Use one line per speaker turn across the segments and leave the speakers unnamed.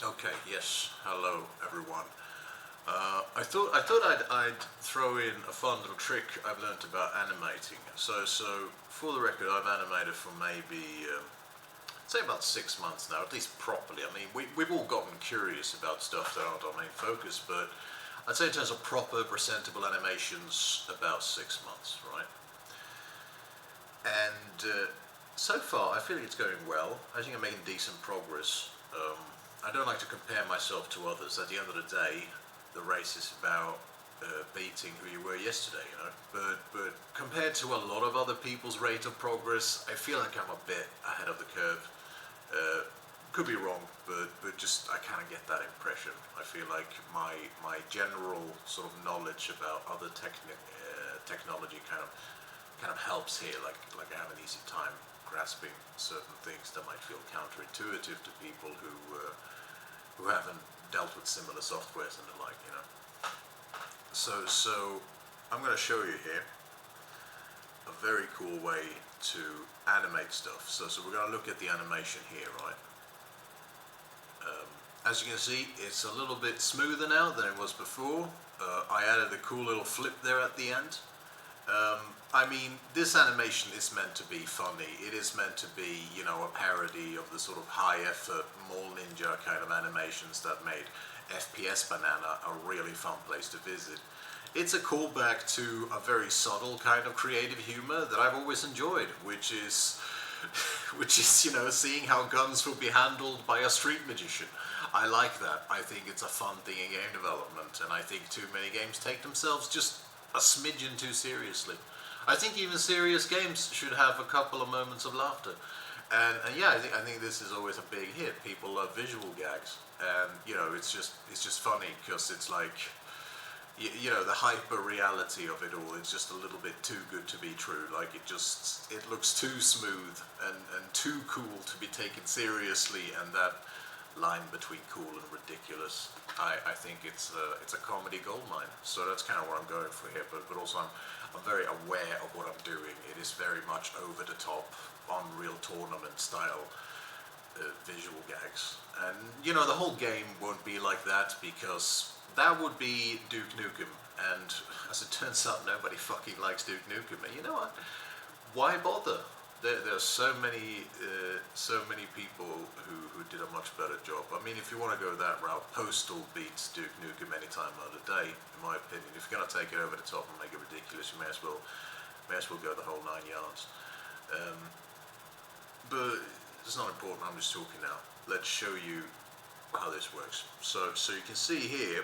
Okay, yes. Hello, everyone. I thought I'd throw in a fun little trick I've learned about animating. So for the record, I've animated for maybe say about 6 months now, at least properly. I mean, we've all gotten curious about stuff that aren't our main focus, but I'd say in terms of proper, presentable animations, about 6 months, right? And so far, I feel like it's going well. I think I'm making decent progress. I don't like to compare myself to others. At the end of the day, the race is about beating who you were yesterday, you know. But compared to a lot of other people's rate of progress, I feel like I'm a bit ahead of the curve. Uh, could be wrong, but just I kind of get that impression. I feel like my general sort of knowledge about other technology kind of helps here. Like I have an easy time grasping certain things that might feel counterintuitive to people who haven't dealt with similar softwares and the like, you know. So I'm going to show you here a very cool way to animate stuff. So we're going to look at the animation here, right? As you can see, it's a little bit smoother now than it was before. I added a cool little flip there at the end. I mean, this animation is meant to be funny. It is meant to be, you know, a parody of the sort of high-effort Mall Ninja kind of animations that made FPS Banana a really fun place to visit. It's a callback to a very subtle kind of creative humor that I've always enjoyed, which is, you know, seeing how guns will be handled by a street magician. I like that. I think it's a fun thing in game development, and I think too many games take themselves just a smidgen too seriously. I think even serious games should have a couple of moments of laughter. And yeah, I think this is always a big hit. People love visual gags, and you know it's just funny because it's like you know the hyper reality of it all. It's just a little bit too good to be true. Like it looks too smooth and too cool to be taken seriously, and that line between cool and ridiculous. I think it's a comedy goldmine. So that's kind of what I'm going for here. But also I'm very aware of what I'm doing. It is very much over the top, Unreal Tournament style visual gags. And you know the whole game won't be like that because that would be Duke Nukem. And as it turns out, nobody fucking likes Duke Nukem. And you know what? Why bother? There are so many people who did a much better job. I mean, if you want to go that route, Postal beats Duke Nukem any time of the day, in my opinion. If you're going to take it over the top and make it ridiculous, you may as well go the whole 9 yards. But it's not important. I'm just talking now. Let's show you how this works. So you can see here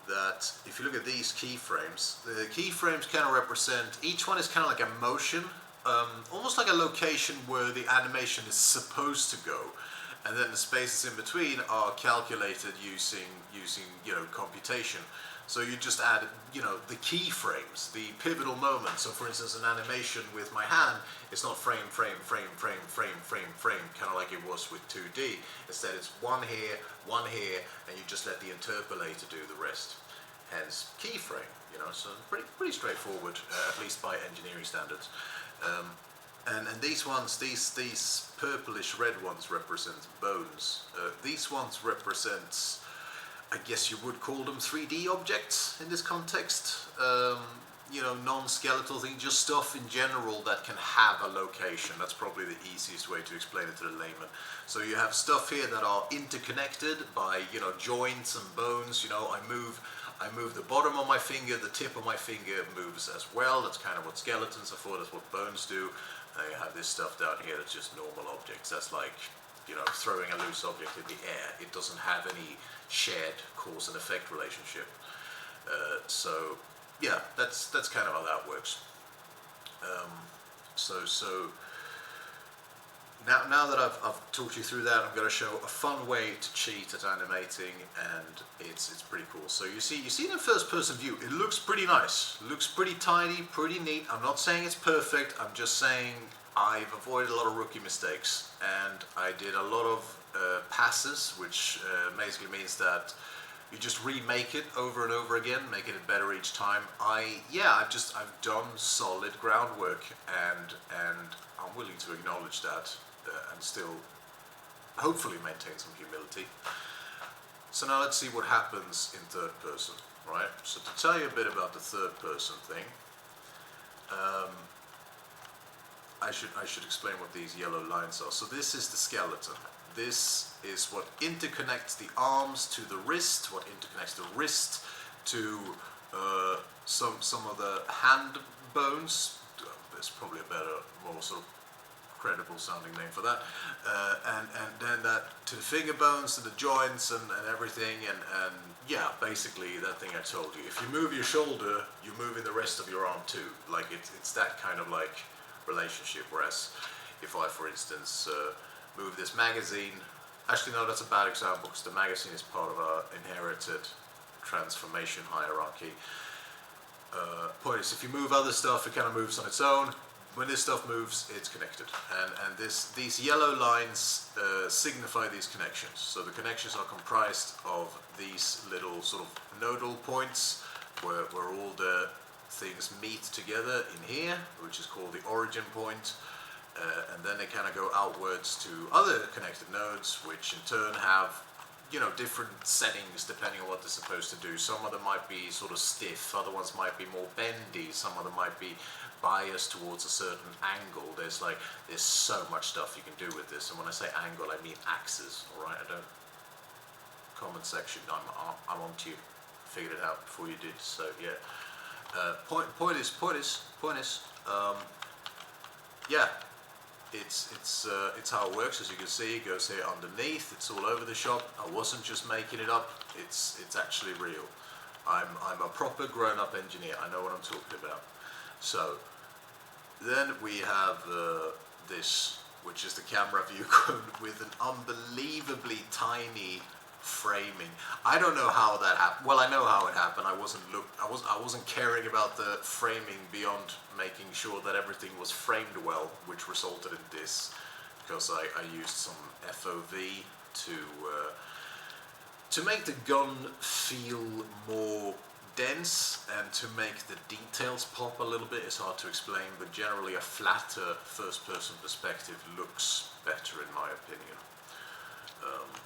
that if you look at these keyframes, the keyframes kind of represent, each one is kind of like a motion, almost like a location where the animation is supposed to go, and then the spaces in between are calculated using you know computation. So you just add you know the keyframes, the pivotal moments. So for instance, an animation with my hand, it's not frame, kind of like it was with 2D. Instead, it's one here, and you just let the interpolator do the rest. Hence, keyframe. You know, so pretty straightforward, at least by engineering standards. And these ones, these purplish red ones represent bones. These ones represent, I guess you would call them 3D objects in this context. You know, non-skeletal things, just stuff in general that can have a location. That's probably the easiest way to explain it to the layman. So you have stuff here that are interconnected by, you know, joints and bones. You know, I move the bottom of my finger, the tip of my finger moves as well. That's kind of what skeletons are for, that's what bones do. And you have this stuff down here that's just normal objects. That's like, you know, throwing a loose object in the air. It doesn't have any shared cause and effect relationship. So yeah, that's kind of how that works. So now that I've talked you through that, I'm going to show a fun way to cheat at animating, and it's pretty cool. So you see it in first person view. It looks pretty nice. It looks pretty tidy, pretty neat. I'm not saying it's perfect. I'm just saying I've avoided a lot of rookie mistakes, and I did a lot of passes, which basically means that you just remake it over and over again, making it better each time. I've done solid groundwork, and I'm willing to acknowledge that, and still hopefully maintain some humility. So now let's see what happens in third person, right? So to tell you a bit about the third person thing, I should explain what these yellow lines are. So this is the skeleton. This is what interconnects the arms to the wrist, what interconnects the wrist to some of the hand bones. There's probably a better, more sort of credible sounding name for that. And then that to the finger bones, to the joints and everything. And yeah, basically that thing I told you. If you move your shoulder, you're moving the rest of your arm too. Like it's that kind of like relationship. Whereas if I, for instance, move this magazine, actually no, that's a bad example because the magazine is part of our inherited transformation hierarchy. Point is, if you move other stuff, it kind of moves on its own. When this stuff moves, it's connected, and these yellow lines signify these connections. So the connections are comprised of these little sort of nodal points where all the things meet together in here, which is called the origin point, and then they kind of go outwards to other connected nodes, which in turn have, you know, different settings depending on what they're supposed to do. Some of them might be sort of stiff, other ones might be more bendy, some of them might be biased towards a certain angle. There's so much stuff you can do with this, and when I say angle, I mean axes. All right, I don't. Comment section, I'm on to you. Figured it out before you did. So yeah. Point is. Yeah. It's how it works. As you can see, it goes here underneath. It's all over the shop. I wasn't just making it up. It's actually real. I'm a proper grown-up engineer. I know what I'm talking about. So then we have this, which is the camera view with an unbelievably tiny framing. I don't know how that happened. Well, I know how it happened. I wasn't caring about the framing beyond making sure that everything was framed well, which resulted in this, because I used some FOV to make the gun feel more dense and to make the details pop a little bit. It's hard to explain, but generally a flatter first-person perspective looks better in my opinion.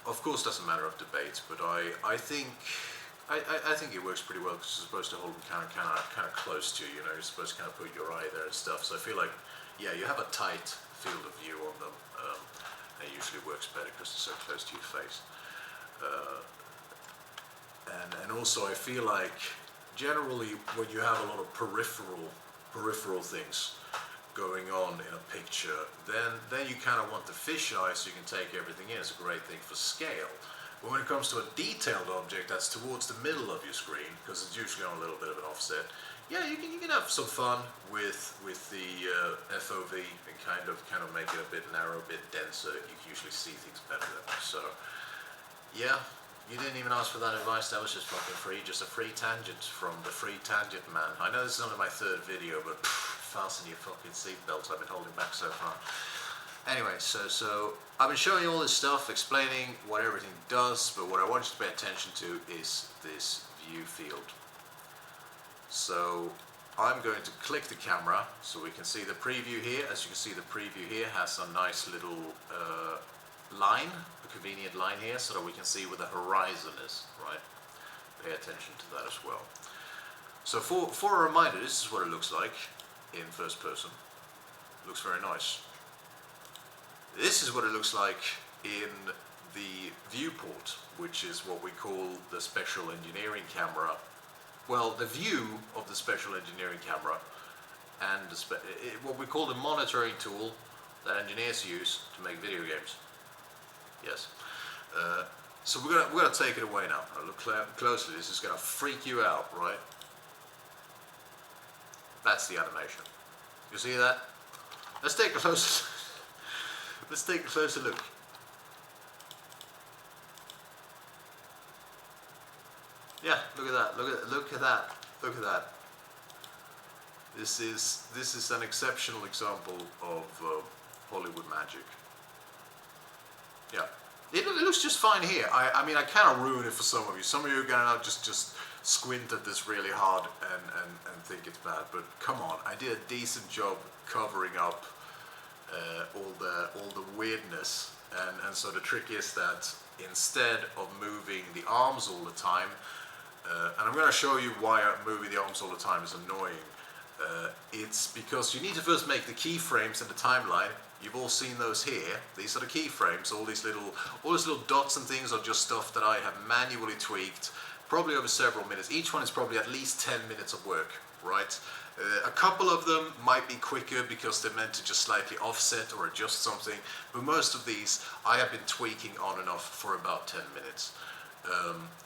Of course, that's a matter of debate, but I think it works pretty well because you're supposed to hold them kind of close to you. You know, you're supposed to kind of put your eye there and stuff. So I feel like, yeah, you have a tight field of view on them. And it usually works better because they're so close to your face. And also, I feel like generally when you have a lot of peripheral things going on in a picture, then you kind of want the fisheye so you can take everything in. It's a great thing for scale. But when it comes to a detailed object that's towards the middle of your screen, because it's usually on a little bit of an offset, yeah, you can have some fun with the FOV and kind of make it a bit narrow, a bit denser. You can usually see things better then. So, yeah. You didn't even ask for that advice, that was just fucking free, just a free tangent from the free tangent man. I know this is only my third video, but fasten your fucking seatbelts, I've been holding back so far. Anyway, so I've been showing you all this stuff, explaining what everything does, but what I want you to pay attention to is this view field. So I'm going to click the camera so we can see the preview here. As you can see, the preview here has a nice little line, a convenient line here, so that we can see where the horizon is, right? Pay attention to that as well. So for a reminder, this is what it looks like in first person. It looks very nice. This is what it looks like in the viewport, which is what we call the special engineering camera. Well, the view of the special engineering camera and what we call the monitoring tool that engineers use to make video games. Yes. So we're gonna take it away now. Now look closely. This is gonna freak you out, right? That's the animation. You see that? Let's take a closer. Let's take a closer look. Yeah, look at that. Look at that. Look at that. This is an exceptional example of Hollywood magic. Yeah, it looks just fine here. I mean, I cannot ruin it for some of you. Some of you are gonna just squint at this really hard and think it's bad. But come on, I did a decent job covering up all the weirdness. And so the trick is that instead of moving the arms all the time, and I'm going to show you why moving the arms all the time is annoying. It's because you need to first make the keyframes and the timeline. You've all seen those here. These are the keyframes. All these little dots and things are just stuff that I have manually tweaked, probably over several minutes. Each one is probably at least 10 minutes of work, right? A couple of them might be quicker because they're meant to just slightly offset or adjust something, but most of these I have been tweaking on and off for about 10 minutes.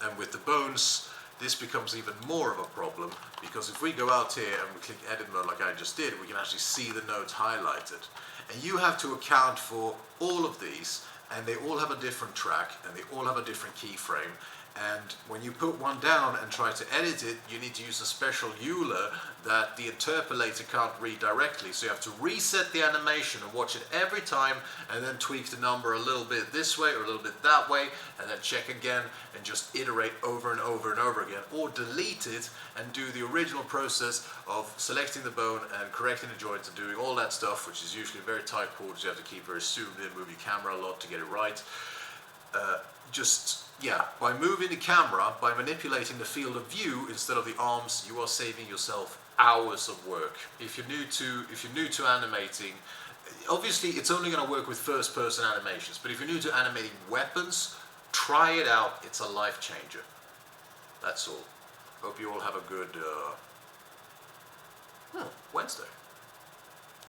And with the bones, this becomes even more of a problem, because if we go out here and we click edit mode like I just did, we can actually see the nodes highlighted. And you have to account for all of these, and they all have a different track, and they all have a different keyframe. And when you put one down and try to edit it, you need to use a special EULA that the interpolator can't read directly. So you have to reset the animation and watch it every time, and then tweak the number a little bit this way or a little bit that way, and then check again and just iterate over and over and over again, or delete it and do the original process of selecting the bone and correcting the joints and doing all that stuff, which is usually very tight quarters. You have to keep very zoomed in, move your camera a lot to get it right. By moving the camera, by manipulating the field of view instead of the arms, you are saving yourself hours of work. If you're new to animating, obviously it's only going to work with first-person animations. But if you're new to animating weapons, try it out. It's a life changer. That's all. Hope you all have a good Wednesday.